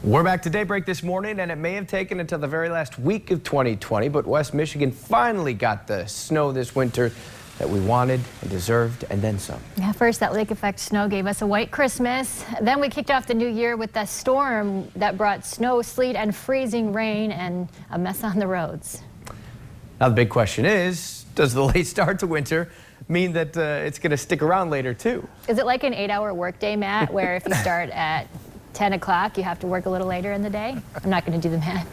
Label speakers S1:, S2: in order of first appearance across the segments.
S1: We're back to Daybreak this morning, and it may have taken until the very last week of 2020, but West Michigan finally got the snow this winter that we wanted and deserved, and then some.
S2: Yeah, first that lake effect snow gave us a white Christmas. Then we kicked off the new year with that storm that brought snow, sleet, and freezing rain and a mess on the roads.
S1: Now the big question is, does the late start to winter mean that it's going to stick around later too?
S2: Is it like an 8-hour workday, Matt, where if you start at 10 o'clock, you have to work a little later in the day? I'm not going to do the math.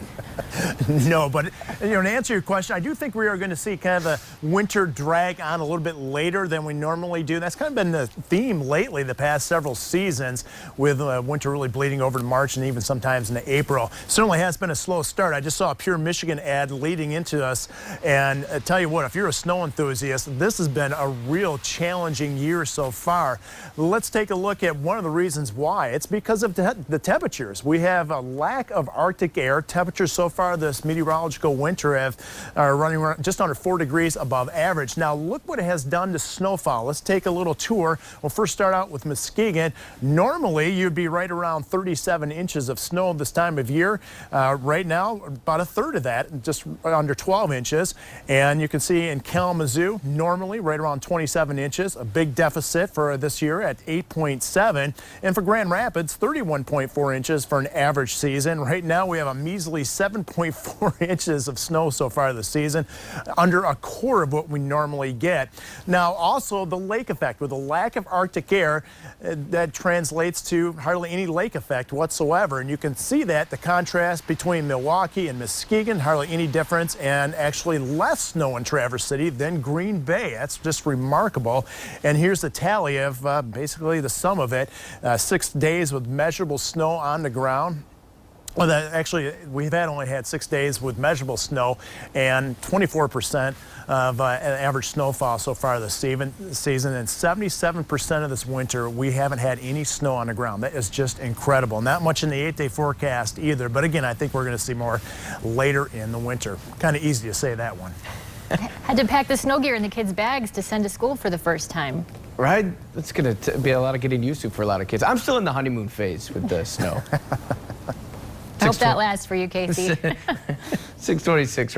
S3: No, but to answer your question, I do think we are going to see kind of a winter drag on a little bit later than we normally do. That's kind of been the theme lately the past several seasons, with winter really bleeding over to March and even sometimes into April. Certainly has been a slow start. I just saw a Pure Michigan ad leading into us, and I tell you what, if you're a snow enthusiast, this has been a real challenging year so far. Let's take a look at one of the reasons why. It's because of the temperatures. We have a lack of Arctic air. Temperatures so far this meteorological winter are running around just under 4 degrees above average. Now look what it has done to snowfall. Let's take a little tour. We'll first start out with Muskegon. Normally you'd be right around 37 inches of snow this time of year. Right now about a third of that, just under 12 inches. And you can see in Kalamazoo normally right around 27 inches, a big deficit for this year at 8.7. And for Grand Rapids, 31.4 inches for an average season. Right now we have a measly 7.4 inches of snow so far this season, under a quarter of what we normally get. Now also the lake effect, with a lack of Arctic air, that translates to hardly any lake effect whatsoever. And you can see that the contrast between Milwaukee and Muskegon, hardly any difference, and actually less snow in Traverse City than Green Bay. That's just remarkable. And here's the tally of basically the sum of it. 6 days with measurable snow on the ground. Well, actually, we've only had 6 days with measurable snow, and 24% of average snowfall so far this season, and 77% of this winter we haven't had any snow on the ground. That is just incredible. Not much in the 8-day forecast either, but again, I think we're going to see more later in the winter. Kind of easy to say that one.
S2: Had to pack the snow gear in the kids' bags to send to school for the first time.
S1: Right? That's going to be a lot of getting used to for a lot of kids. I'm still in the honeymoon phase with the snow.
S2: I hope that lasts for you, Casey.
S1: 6:26.